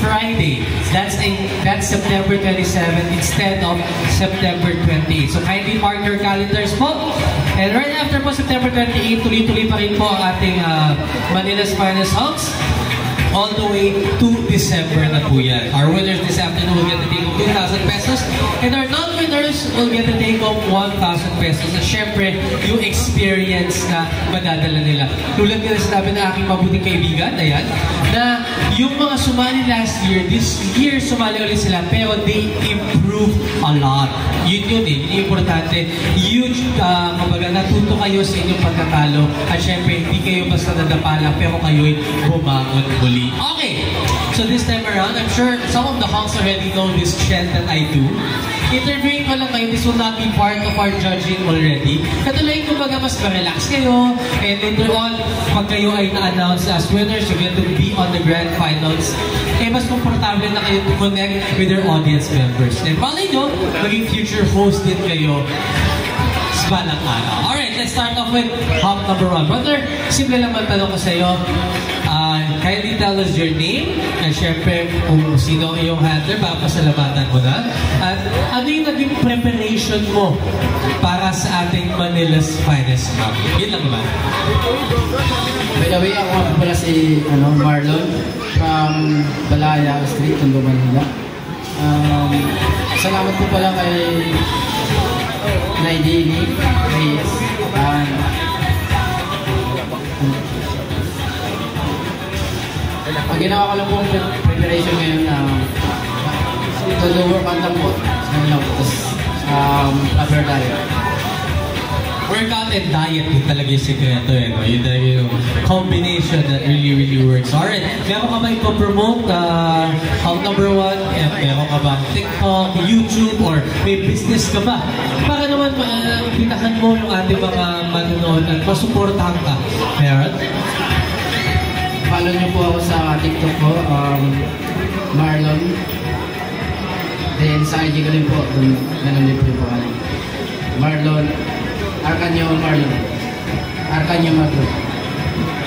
Friday. That's September 27 instead of September 28. So kindly mark your calendars po. And right after po September 28, tuloy-tuloy pa rin po ang ating Manila's Finest Hunks. All the way to December na po yan. Our winners this afternoon will get to take home 2,000 pesos and our non-winners will get to take home 1,000 pesos. At syempre, yung experience na madadala nila. Tulad nga sinabi ng aking mabuting kaibigan, ayan, na yung mga sumali last year, this year sumali ulit sila, pero they improved a lot. Yun yun eh, yun importante. Huge, kumbaga, natuto kayo sa inyong pagkatalo. At syempre, hindi kayo basta nadapala, pero kayo'y bumangon muli. Okay, so this time around, I'm sure some of the hunks already know this chant that I do. Interviewing ko lang kayo, this will not be part of our judging already. Katuloy, kumbaga, mas ma-relax kayo. And later on, pag kayo ay na-announce as winners, you're going to be on the grand finals. Eh, mas komportable na kayo to connect with your audience members. And malay nyo, maging future host din kayo sa balang araw. Alright, let's start off with hop number 1. Brother, simple lang tanong ko sa iyo. Kindly tell us your name and syempre kung sino ang iyong handler, papasalamatan mo na. At ano yung naging preparation mo para sa ating Manila's Finest Map? Yun lang naman. By the way, ako nga pala si Marlon from Balaya Street, Tondo, Manila. Salamat po pala kay Naidini, Reyes, ang ginawa ko lang pong preparation ngayon to the workout lang po. Ngayon lang po. Tapos, upper diet. Workout and diet din talaga yung sikreto eh. No? Yun talaga yung combination that really works. Alright, meron ka ba ipopromote hub number 1? Meron ka ba TikTok, YouTube, or may business ka ba? Para naman pitahan mo yung ating mga manonood at masuportahan ka. Meron? Follow niyo po ako sa TikTok ko, Marlon. Then sa IG ko din po, ganun din po yung pangalan. Marlon, Arcanio Marlon. Arcanio Marlon.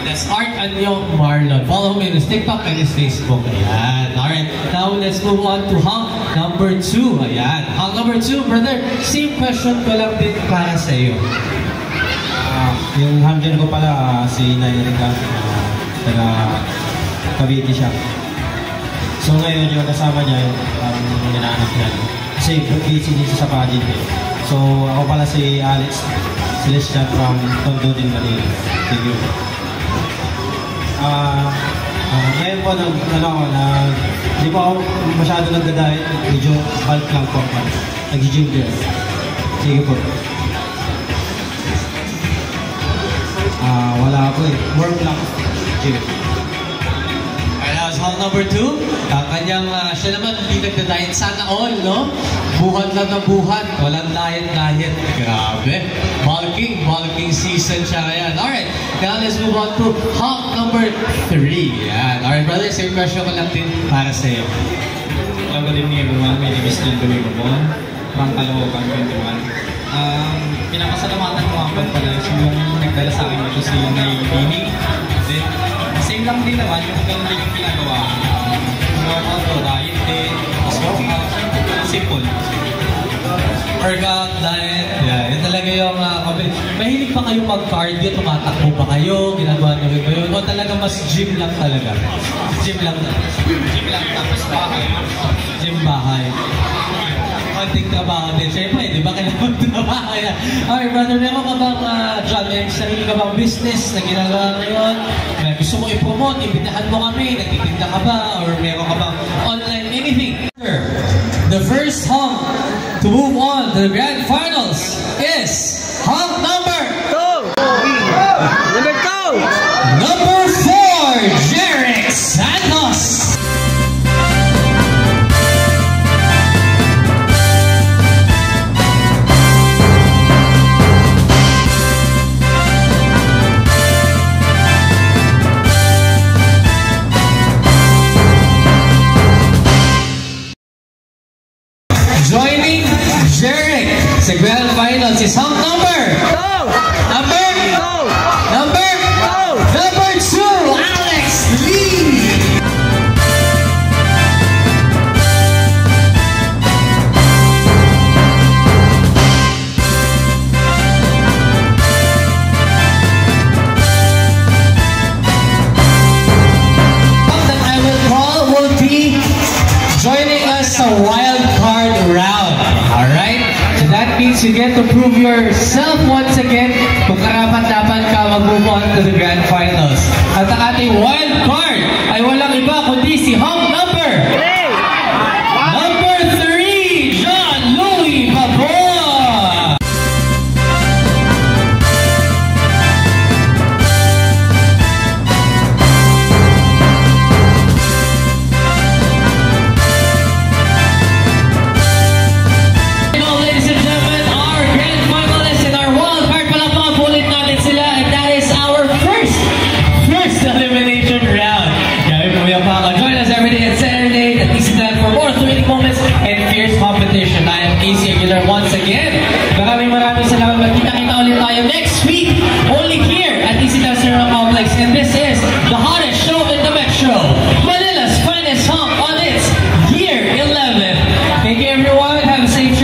That's Arcanio Marlon. Follow me on his TikTok and his Facebook. Ayan. Alright, now let's move on to hunk number 2. Ayan. Hunk number 2, brother, same question ko lang din para sa iyo. Yung handler ko pala, si Nairika. Taga Cavite siya. So ngayon yung kasama niya, parang ginaanak niya. Kasi busy din sa pageant eh. So ako pala si Alex Celestian from Tondo din Manila. Sige. Ngayon po hindi po ako masyado nagda-diet. Medyo bulk lang po. Nag-gym din. Sige po. Wala ako eh. Work lang. Alright, that was hall number 2. Kanyang, siya naman hindi nagda-diet. Sana all, no? Buhat lang na buhat. Walang diet. Grabe. Bulking season siya ngayon. Alright, now let's move on to hall number 3. Yan. Alright, brother, same question ko lang din para sa iyo. Good evening everyone. My name is Len Dumigobon from Caloocan, 21. Pinapasalamatan ko ang pala yung nagdala sa akin ito si Naidini. Then, same lang din naman yung ganun din yung ginagawa. Normal to, diet din, simple. Workout, diet, yeah, yun talaga yung mahilig pa kayo mag-cardio, tumatakbo pa kayo, ginagawa nyo rin ba yun? O talaga mas gym lang talaga? Gym lang tapos bahay. Gym bahay. Konting trabaho din. Siyempre, di ba kailangan trabaho yan? Alright, brother, meron ka bang job? May sarili ka bang business na ginagawa ngayon? Gusto mo i-promote, imbitahan mo kami, nagtitinda ka ba? Or meron ka bang online, anything? The first hunk to move on to the grand finals is hunk number 2! Number 4, Jerick Santos! Joining Jerick sa grand finals is hunk number 2, Alex Lee. means you get to prove yourself once again kung karapat-dapat ka mag-move on to the Grand Finals. At ang ating wild card ay walang iba kundi si home number 3, John Louis Baboy! Once again, maraming salamat. Magkita-kita ulit tayo next week, only here at ECW Cinema Complex, and this is the hottest show in the Metro, Manila's finest hunk on its year 11. Thank you everyone, have a safe trip.